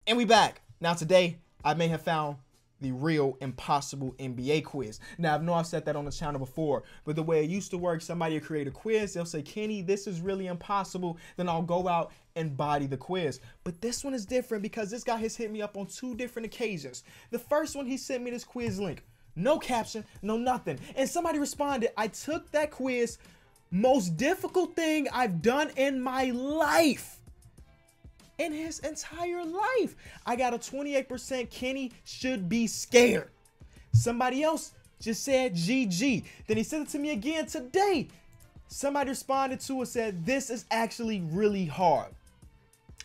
And we back. Now today, I may have found the real impossible NBA quiz. Now, I know I've said that on the channel before, but the way it used to work, somebody would create a quiz. They'll say, Kenny, this is really impossible. Then I'll go out and body the quiz. But this one is different because this guy has hit me up on 2 different occasions. The first one, he sent me this quiz link. No caption, no nothing. And somebody responded, I took that quiz, most difficult thing I've done in my life. In his entire life. I got a 28%. Kenny should be scared. Somebody else just said GG. Then he sent it to me again today. Somebody responded to it, said this is actually really hard.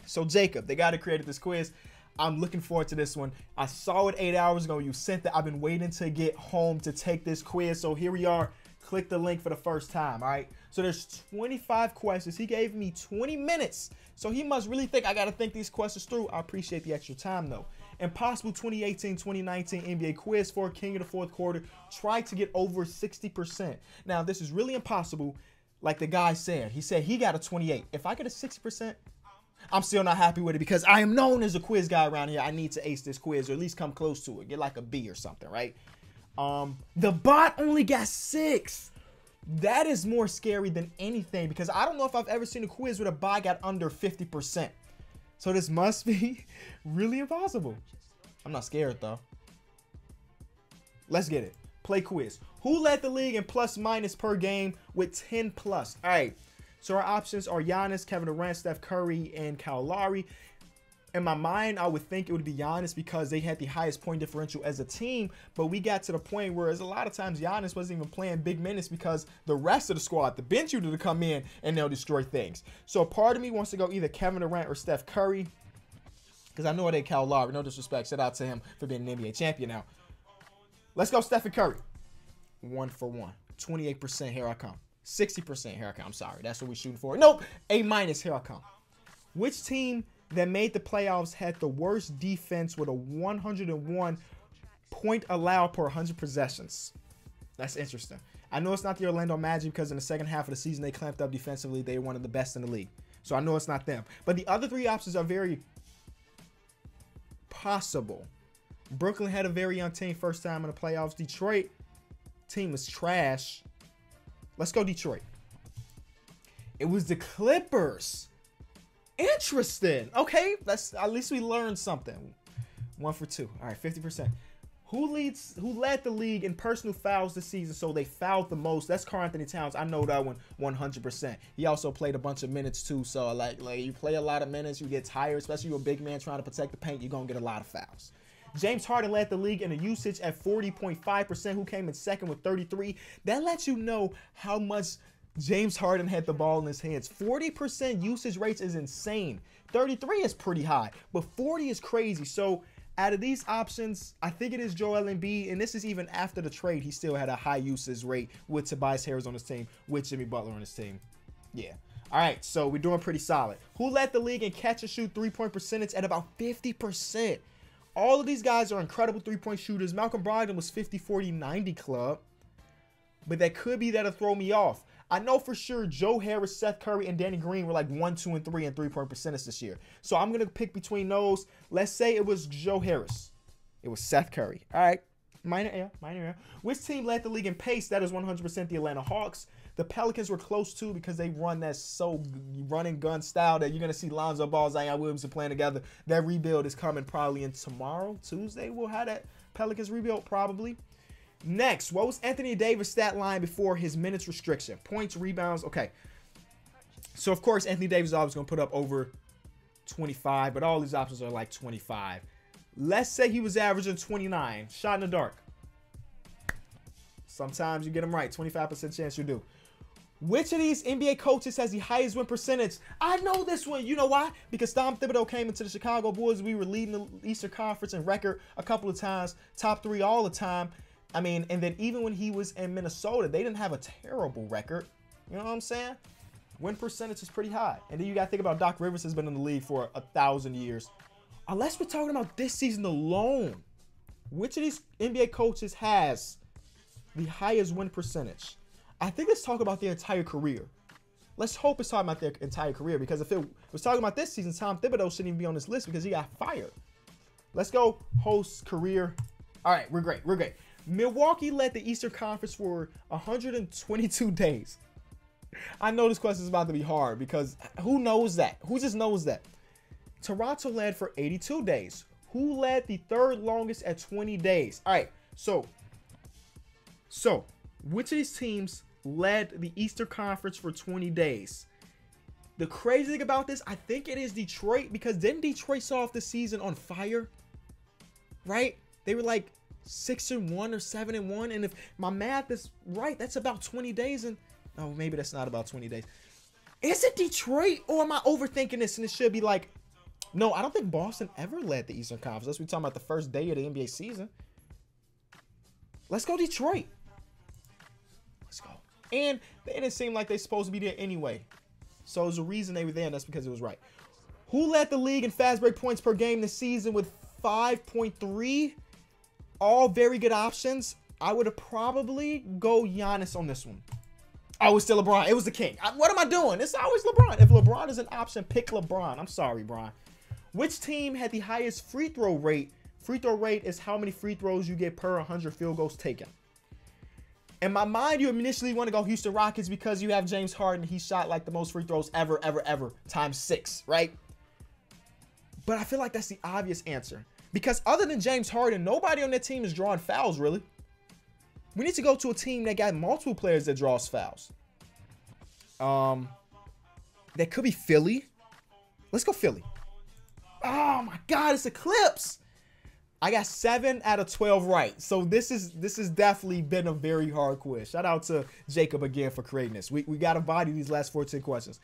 So Jacob, the guy that created this quiz, I'm looking forward to this one. I saw it 8 hours ago. You sent it. I've been waiting to get home to take this quiz. So here we are. Click the link for the first time. All right. So there's 25 questions. He gave me 20 minutes. So he must really think I got to think these questions through. I appreciate the extra time though. Impossible 2018-2019 NBA quiz for King of the Fourth Quarter. Try to get over 60%. Now this is really impossible. Like the guy said, he said he got a 28. If I get a 60%, I'm still not happy with it because I am known as a quiz guy around here. I need to ace this quiz or at least come close to it. Get like a B or something, right? The bot only got 6. That is more scary than anything because I don't know if I've ever seen a quiz where a bot got under 50%. So this must be really impossible. I'm not scared though. Let's get it. Play quiz. Who led the league in plus minus per game with 10 plus? All right. So our options are Giannis, Kevin Durant, Steph Curry, and Kyle Lowry. In my mind, I would think it would be Giannis because they had the highest point differential as a team. But we got to the point where a lot of times Giannis wasn't even playing big minutes because the rest of the squad, the bench unit, to come in and they'll destroy things. So part of me wants to go either Kevin Durant or Steph Curry because I know it ain't Kyle Lowry. No disrespect. Shout out to him for being an NBA champion now. Let's go Stephen Curry. 1 for 1. 28%. Here I come. 60%. Here I come. I'm sorry. That's what we're shooting for. Nope. A minus. Here I come. Which team that made the playoffs had the worst defense with a 101 point allowed per 100 possessions? That's interesting. I know it's not the Orlando Magic because in the second half of the season they clamped up defensively. They were one of the best in the league. So I know it's not them. But the other 3 options are very possible. Brooklyn had a very young team first time in the playoffs. Detroit team was trash. Let's go Detroit. It was the Clippers. Interesting. Okay, at least we learned something. 1 for 2. All right, 50%. Who led the league in personal fouls this season? So they fouled the most. That's Karl Anthony Towns. I know that one 100%. He also played a bunch of minutes too. So like you play a lot of minutes, you get tired, especially you're a big man trying to protect the paint, you're gonna get a lot of fouls. James Harden led the league in a usage at 40.5%, who came in second with 33. That lets you know how much James Harden had the ball in his hands. 40% usage rates is insane. 33 is pretty high, but 40 is crazy. So out of these options, I think it is Joel Embiid, and this is even after the trade. He still had a high usage rate with Tobias Harris on his team, with Jimmy Butler on his team. Yeah. All right, so we're doing pretty solid. Who led the league in catch and shoot three-point percentage at about 50%? All of these guys are incredible three-point shooters. Malcolm Brogdon was 50-40-90 club, but that could be that'll throw me off. I know for sure Joe Harris, Seth Curry, and Danny Green were like 1, 2, and 3 in three-point percentage this year. So I'm going to pick between those. Let's say it was Joe Harris. It was Seth Curry. All right. Minor error. Which team led the league in pace? That is 100% the Atlanta Hawks. The Pelicans were close too because they run that run and gun style that you're going to see Lonzo Ball, Zion Williamson playing together. That rebuild is coming probably in tomorrow, Tuesday. We'll have that Pelicans rebuild probably. Next, what was Anthony Davis' stat line before his minutes restriction? Points, rebounds. Okay. So, of course, Anthony Davis is always going to put up over 25, but all these options are like 25. Let's say he was averaging 29. Shot in the dark. Sometimes you get them right. 25% chance you do. Which of these NBA coaches has the highest win percentage? I know this one. You know why? Because Tom Thibodeau came into the Chicago Bulls. We were leading the Eastern Conference in record a couple of times. Top 3 all the time. I mean, and then even when he was in Minnesota, they didn't have a terrible record. You know what I'm saying? Win percentage is pretty high. And then you got to think about Doc Rivers has been in the league for 1,000 years. Unless we're talking about this season alone, which of these NBA coaches has the highest win percentage? I think let's talk about their entire career. Let's hope it's talking about their entire career, because if it was talking about this season, Tom Thibodeau shouldn't even be on this list because he got fired. Let's go host career. All right, we're great. We're great. Milwaukee led the Eastern Conference for 122 days. I know this question is about to be hard because who knows that? Who just knows that? Toronto led for 82 days. Who led the third longest at 20 days? All right, so which of these teams led the Eastern Conference for 20 days? The crazy thing about this, I think it is Detroit, because didn't Detroit start off the season on fire? Right? They were like 6-1 or 7-1, and if my math is right, that's about 20 days. And oh, maybe that's not about 20 days. Is it Detroit, or am I overthinking this? And it should be like, no, I don't think Boston ever led the Eastern Conference. Let's be talking about the first day of the NBA season. Let's go Detroit. Let's go. And they didn't seem like they're supposed to be there anyway. So there's a reason they were there, and that's because it was right. Who led the league in fast break points per game this season with 5.3? All very good options. I would have probably go Giannis on this one. Oh, it's still LeBron. It was the king. What am I doing? It's always LeBron. If LeBron is an option, pick LeBron. I'm sorry, Bron. Which team had the highest free throw rate? Free throw rate is how many free throws you get per 100 field goals taken. In my mind, you initially want to go Houston Rockets because you have James Harden. He shot like the most free throws ever, times 6, right? But I feel like that's the obvious answer. Because other than James Harden, nobody on that team is drawing fouls, really. We need to go to a team that got multiple players that draws fouls. That could be Philly. Let's go Philly. Oh my God, it's Eclipse. I got 7 out of 12 right. So this has definitely been a very hard quiz. Shout out to Jacob again for creating this. We got to body these last 14 questions.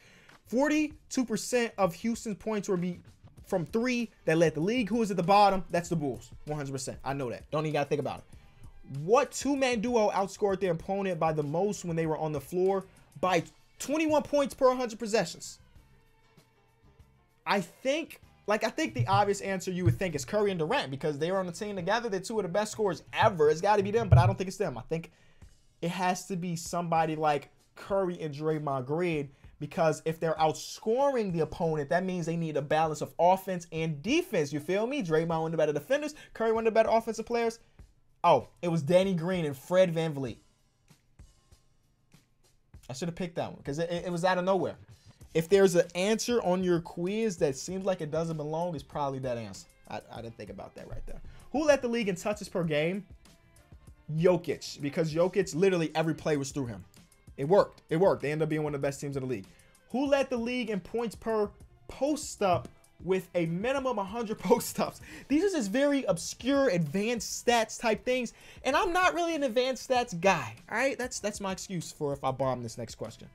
42% of Houston's points were from 3 that led the league. Who is at the bottom? That's the Bulls. 100%. I know that. Don't even got to think about it. What two-man duo outscored their opponent by the most when they were on the floor? By 21 points per 100 possessions. I think the obvious answer you would think is Curry and Durant, because they were on the team together. They're 2 of the best scorers ever. It's got to be them, but I don't think it's them. I think it has to be somebody like Curry and Draymond Green, because if they're outscoring the opponent, that means they need a balance of offense and defense. You feel me? Draymond one of the better defenders. Curry one of the better offensive players. Oh, it was Danny Green and Fred VanVleet. I should have picked that one because it was out of nowhere. If there's an answer on your quiz that seems like it doesn't belong, it's probably that answer. I didn't think about that right there. Who led the league in touches per game? Jokic, because Jokic, literally every play was through him. It worked. It worked. They ended up being one of the best teams in the league. Who led the league in points per post-up with a minimum 100 post-ups? These are just very obscure advanced stats type things, and I'm not really an advanced stats guy. All right, that's my excuse for if I bomb this next question.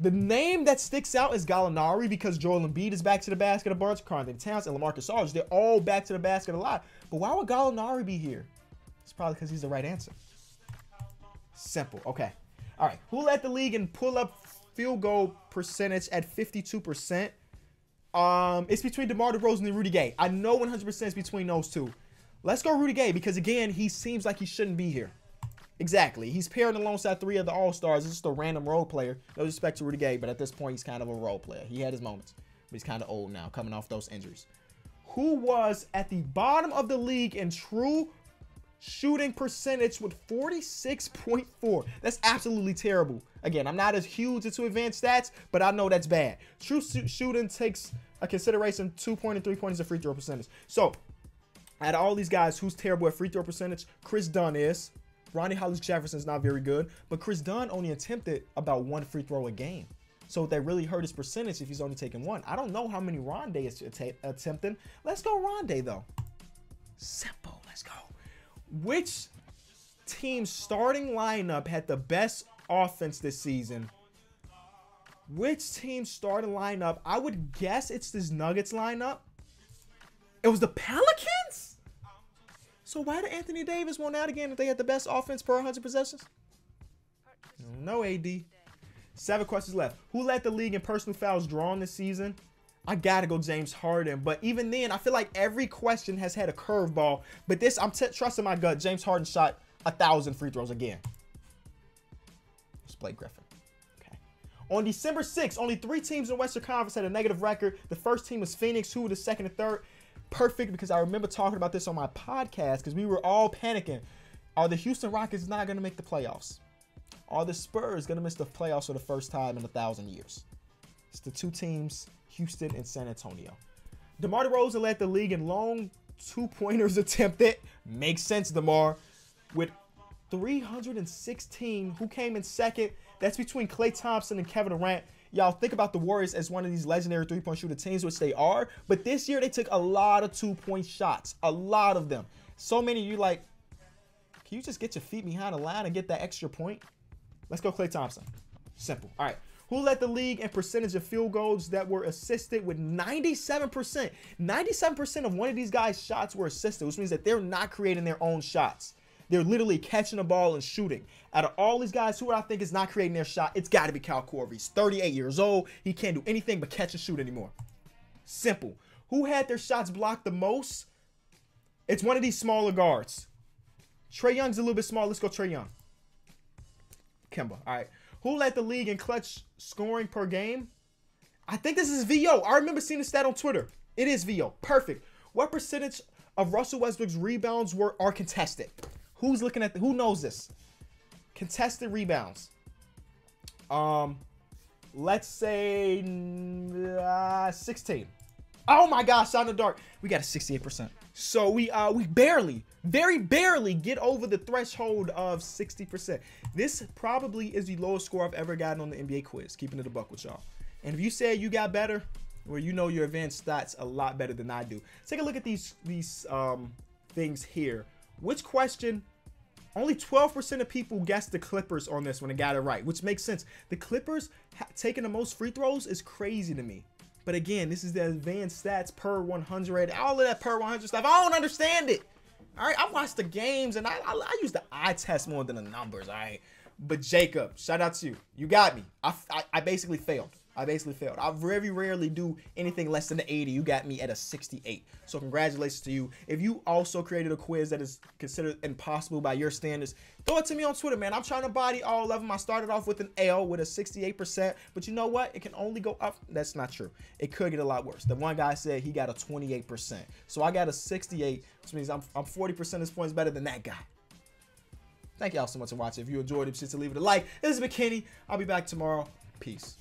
The name that sticks out is Gallinari, because Joel Embiid is back to the basket a bunch, Karl-Anthony Towns, and LaMarcus Aldridge. They're all back to the basket a lot. But why would Gallinari be here? It's probably because he's the right answer. Simple. Okay. All right. Who led the league in pull-up field goal percentage at 52%? It's between DeMar DeRozan and Rudy Gay. I know 100% it's between those two. Let's go Rudy Gay, because, again, he seems like he shouldn't be here. Exactly. He's paired alongside 3 of the All-Stars. It's just a random role player. No disrespect to Rudy Gay, but at this point, he's kind of a role player. He had his moments, but he's kind of old now, coming off those injuries. Who was at the bottom of the league in true shooting percentage with 46.4? That's absolutely terrible. Again, I'm not as huge into advanced stats, but I know that's bad. True shooting takes a consideration 2-point and 3-point of free throw percentage. So, out of all these guys, who's terrible at free throw percentage? Chris Dunn is. Ronnie Hollis-Jefferson's not very good, but Chris Dunn only attempted about 1 free throw a game. So that really hurt his percentage if he's only taking 1. I don't know how many Rondé is attempting. Let's go Rondé, though. Simple. Let's go. Which team's starting lineup had the best offense this season? Which team's starting lineup? I would guess it's this Nuggets lineup. It was the Pelicans? So why did Anthony Davis won out again if they had the best offense per 100 possessions? No, AD. 7 questions left. Who led the league in personal fouls drawn this season? I gotta go James Harden. But even then, I feel like every question has had a curveball. But this, I'm trusting my gut. James Harden shot 1,000 free throws again. It's Blake Griffin. Okay. On December 6th, only 3 teams in the Western Conference had a negative record. The first team was Phoenix, who were the second and third. perfect because I remember talking about this on my podcast because we were all panicking. Are the Houston Rockets not going to make the playoffs? Are the Spurs going to miss the playoffs for the first time in 1,000 years? It's the two teams, Houston and San Antonio. DeMar DeRozan led the league in long two-pointers attempted. Makes sense, DeMar. With 316. Who came in second? That's between Klay Thompson and Kevin Durant. Y'all think about the Warriors as one of these legendary three-point shooter teams, which they are. But this year, they took a lot of two-point shots. A lot of them. So many of you like, can you just get your feet behind the line and get that extra point? Let's go Klay Thompson. Simple. All right. Who led the league in percentage of field goals that were assisted with 97%? 97% of one of these guys' shots were assisted, which means that they're not creating their own shots. They're literally catching the ball and shooting. Out of all these guys, who I think is not creating their shot, it's got to be Kyle Korver. He's 38 years old. He can't do anything but catch and shoot anymore. Simple. Who had their shots blocked the most? It's one of these smaller guards. Trae Young's a little bit small. Let's go Trae Young. Kemba. All right. Who led the league in clutch scoring per game? I think this is VO. I remember seeing this stat on Twitter. It is VO. Perfect. What percentage of Russell Westbrook's rebounds are contested? Who's looking at who knows this? Contested rebounds. Let's say 16. Oh my gosh, shot in the dark. We got a 68%. So we barely, very barely get over the threshold of 60%. This probably is the lowest score I've ever gotten on the NBA quiz, keeping it a buck with y'all. And if you said you got better, well, you know your advanced stats a lot better than I do. Take a look at these things here. Which question? Only 12% of people guessed the Clippers on this one and got it right, which makes sense. The Clippers taking the most free throws is crazy to me. But again, this is the advanced stats per 100. All of that per 100 stuff, I don't understand it. All right, I watch the games and I use the eye test more than the numbers. All right, but Jacob, shout out to you. You got me. I basically failed. I very rarely do anything less than an 80. You got me at a 68. So congratulations to you. If you also created a quiz that is considered impossible by your standards, throw it to me on Twitter, man. I'm trying to body all of them. I started off with an L with a 68%, but you know what? It can only go up. That's not true. It could get a lot worse. The one guy said he got a 28%. So I got a 68, which means I'm 40% points better than that guy. Thank y'all so much for watching. If you enjoyed it, just leave it a like. This is McKinney. I'll be back tomorrow. Peace.